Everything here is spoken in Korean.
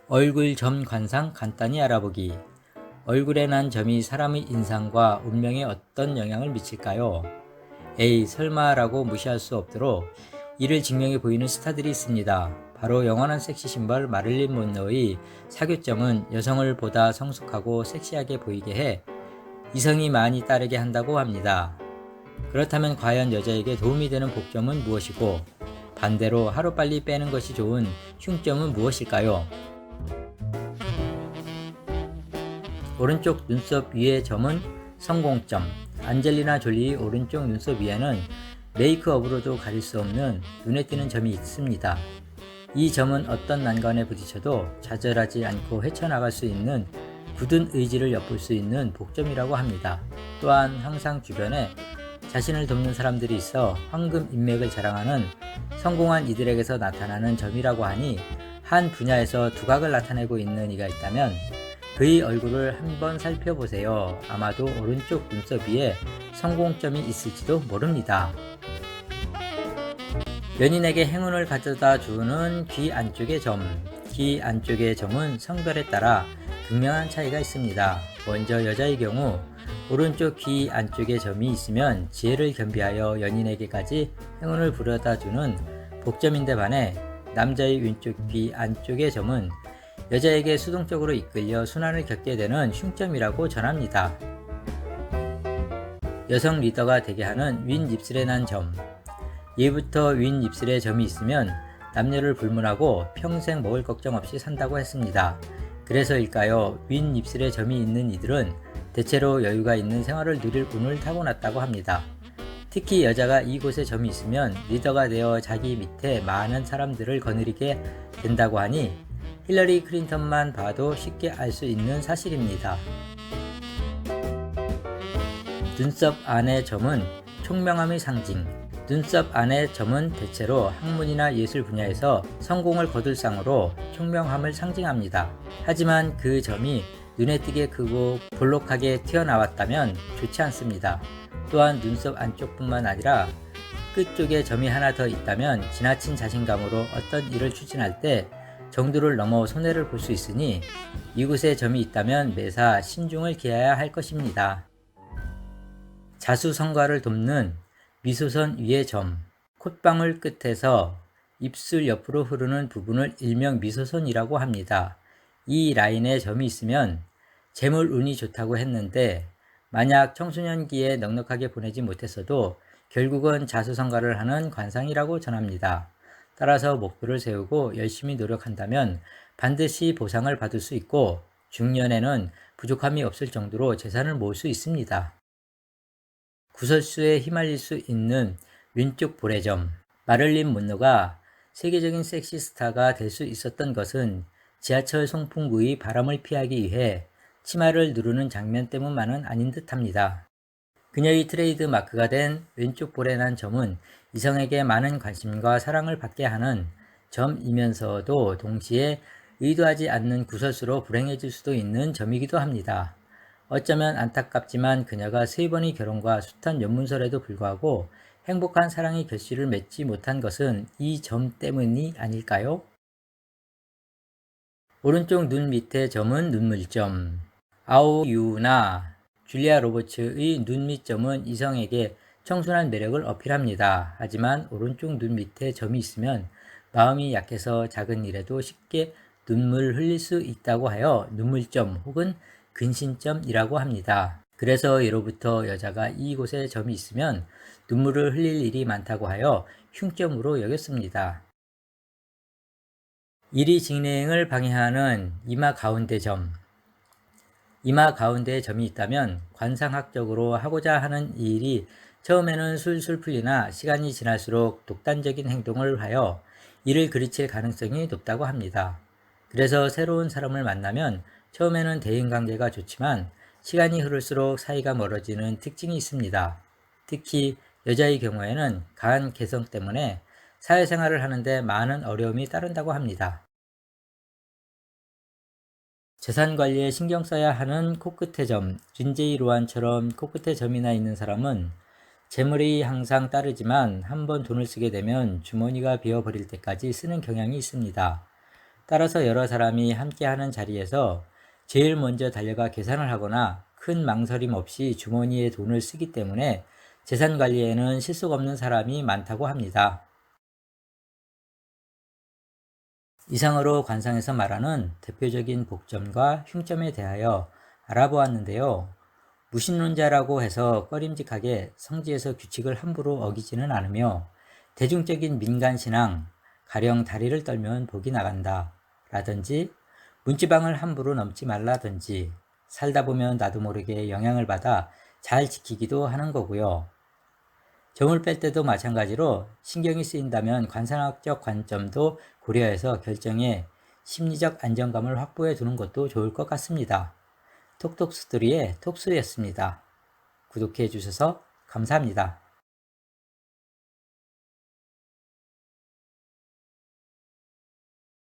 얼굴 점 관상 간단히 알아보기. 얼굴에 난 점이 사람의 인상과 운명에 어떤 영향을 미칠까요? 에이 설마라고 무시할 수 없도록 이를 증명해 보이는 스타들이 있습니다. 바로 영원한 섹시 심벌 마릴린 monroe의 사교점은 여성을 보다 성숙하고 섹시하게 보이게 해 이성이 많이 따르게 한다고 합니다. 그렇다면 과연 여자에게 도움이 되는 복점은 무엇이고, 반대로 하루빨리 빼는 것이 좋은 흉점은 무엇일까요? 오른쪽 눈썹 위의 점은 성공점. 안젤리나 졸리의 오른쪽 눈썹 위에는 메이크업으로도 가릴 수 없는 눈에 띄는 점이 있습니다. 이 점은 어떤 난관에 부딪혀도 좌절하지 않고 헤쳐나갈 수 있는 굳은 의지를 엿볼 수 있는 복점이라고 합니다. 또한 항상 주변에 자신을 돕는 사람들이 있어 황금 인맥을 자랑하는 성공한 이들에게서 나타나는 점이라고 하니, 한 분야에서 두각을 나타내고 있는 이가 있다면 그의 얼굴을 한번 살펴보세요. 아마도 오른쪽 눈썹 위에 성공점이 있을지도 모릅니다. 연인에게 행운을 가져다 주는 귀 안쪽의 점. 귀 안쪽의 점은 성별에 따라 극명한 차이가 있습니다. 먼저 여자의 경우 오른쪽 귀 안쪽에 점이 있으면 지혜를 겸비하여 연인에게까지 행운을 불어다 주는 복점인데 반해, 남자의 왼쪽 귀 안쪽의 점은 여자에게 수동적으로 이끌려 순환을 겪게 되는 흉점이라고 전합니다. 여성 리더가 되게 하는 윗입술에 난 점. 예부터 윗입술에 점이 있으면 남녀를 불문하고 평생 먹을 걱정 없이 산다고 했습니다. 그래서일까요? 윗입술에 점이 있는 이들은 대체로 여유가 있는 생활을 누릴 운을 타고났다고 합니다. 특히 여자가 이곳에 점이 있으면 리더가 되어 자기 밑에 많은 사람들을 거느리게 된다고 하니, 힐러리 클린턴만 봐도 쉽게 알 수 있는 사실입니다. 눈썹 안의 점은 총명함의 상징. 눈썹 안의 점은 대체로 학문이나 예술 분야에서 성공을 거둘 상으로 총명함을 상징합니다. 하지만 그 점이 눈에 띄게 크고 볼록하게 튀어나왔다면 좋지 않습니다. 또한 눈썹 안쪽뿐만 아니라 끝쪽에 점이 하나 더 있다면 지나친 자신감으로 어떤 일을 추진할 때 정도를 넘어 손해를 볼 수 있으니, 이곳에 점이 있다면 매사 신중을 기해야 할 것입니다. 자수성가를 돕는 미소선 위의 점. 콧방울 끝에서 입술 옆으로 흐르는 부분을 일명 미소선이라고 합니다. 이 라인에 점이 있으면 재물 운이 좋다고 했는데, 만약 청소년기에 넉넉하게 보내지 못했어도 결국은 자수성가를 하는 관상이라고 전합니다. 따라서 목표를 세우고 열심히 노력한다면 반드시 보상을 받을 수 있고, 중년에는 부족함이 없을 정도로 재산을 모을 수 있습니다. 구설수에 휘말릴 수 있는 왼쪽 볼의 점. 마릴린 monroe가 세계적인 섹시 스타가 될 수 있었던 것은 지하철 송풍구의 바람을 피하기 위해 치마를 누르는 장면 때문만은 아닌 듯합니다. 그녀의 트레이드 마크가 된 왼쪽 볼에 난 점은 이성에게 많은 관심과 사랑을 받게 하는 점이면서도 동시에 의도하지 않는 구설수로 불행해질 수도 있는 점이기도 합니다. 어쩌면 안타깝지만 그녀가 3번의 결혼과 숱한 연문설에도 불구하고 행복한 사랑의 결실을 맺지 못한 것은 이 점 때문이 아닐까요? 오른쪽 눈 밑의 점은 눈물점. 아오유나 줄리아 로버츠의 눈 밑점은 이성에게 청순한 매력을 어필합니다. 하지만 오른쪽 눈 밑에 점이 있으면 마음이 약해서 작은 일에도 쉽게 눈물 흘릴 수 있다고 하여 눈물점 혹은 근심점이라고 합니다. 그래서 예로부터 여자가 이곳에 점이 있으면 눈물을 흘릴 일이 많다고 하여 흉점으로 여겼습니다. 일이 진행을 방해하는 이마 가운데 점. 이마 가운데에 점이 있다면 관상학적으로 하고자 하는 이 일이 처음에는 술술 풀리나 시간이 지날수록 독단적인 행동을 하여 이를 그르칠 가능성이 높다고 합니다. 그래서 새로운 사람을 만나면 처음에는 대인관계가 좋지만 시간이 흐를수록 사이가 멀어지는 특징이 있습니다. 특히 여자의 경우에는 강한 개성 때문에 사회생활을 하는데 많은 어려움이 따른다고 합니다. 재산 관리에 신경 써야 하는 코끝의 점. 린제이 로한처럼 코끝에 점이나 있는 사람은 재물이 항상 따르지만 한번 돈을 쓰게 되면 주머니가 비어버릴 때까지 쓰는 경향이 있습니다. 따라서 여러 사람이 함께하는 자리에서 제일 먼저 달려가 계산을 하거나 큰 망설임 없이 주머니에 돈을 쓰기 때문에 재산 관리에는 실수가 없는 사람이 많다고 합니다. 이상으로 관상에서 말하는 대표적인 복점과 흉점에 대하여 알아보았는데요. 무신론자라고 해서 꺼림직하게 성지에서 규칙을 함부로 어기지는 않으며 대중적인 민간신앙, 가령 다리를 떨면 복이 나간다 라든지 문지방을 함부로 넘지 말라든지 살다 보면 나도 모르게 영향을 받아 잘 지키기도 하는 거고요. 점을 뺄 때도 마찬가지로 신경이 쓰인다면 관상학적 관점도 고려해서 결정에 심리적 안정감을 확보해 두는 것도 좋을 것 같습니다. 톡톡스토리의 톡스였습니다. 구독해 주셔서 감사합니다.